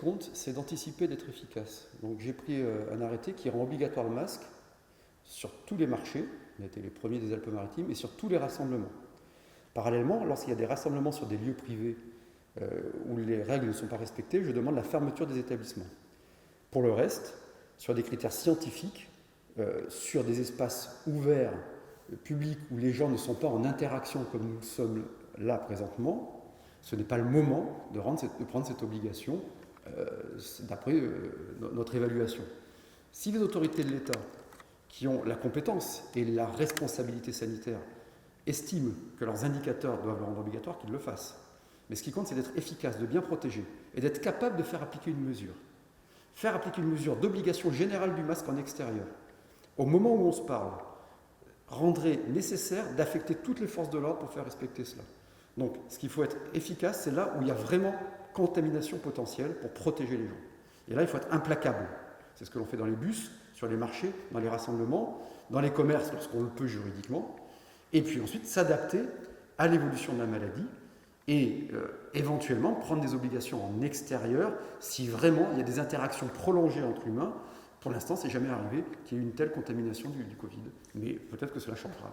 compte, c'est d'anticiper, d'être efficace. Donc j'ai pris un arrêté qui rend obligatoire le masque sur tous les marchés, on a été les premiers des Alpes-Maritimes, et sur tous les rassemblements. Parallèlement, lorsqu'il y a des rassemblements sur des lieux privés où les règles ne sont pas respectées, je demande la fermeture des établissements. Pour le reste, sur des critères scientifiques, sur des espaces ouverts, publics, où les gens ne sont pas en interaction comme nous sommes là présentement, ce n'est pas le moment de prendre cette obligation d'après notre évaluation. Si les autorités de l'État, qui ont la compétence et la responsabilité sanitaire, estiment que leurs indicateurs doivent le rendre obligatoire, qu'ils le fassent. Mais ce qui compte, c'est d'être efficace, de bien protéger et d'être capable de faire appliquer une mesure. Faire appliquer une mesure d'obligation générale du masque en extérieur, au moment où on se parle, rendrait nécessaire d'affecter toutes les forces de l'ordre pour faire respecter cela. Donc, ce qu'il faut être efficace, c'est là où il y a vraiment contamination potentielle pour protéger les gens. Et là, il faut être implacable. C'est ce que l'on fait dans les bus, sur les marchés, dans les rassemblements, dans les commerces lorsqu'on le peut juridiquement, et puis ensuite s'adapter à l'évolution de la maladie et éventuellement prendre des obligations en extérieur si vraiment il y a des interactions prolongées entre humains. Pour l'instant, c'est jamais arrivé qu'il y ait eu une telle contamination du Covid, mais peut-être que cela changera.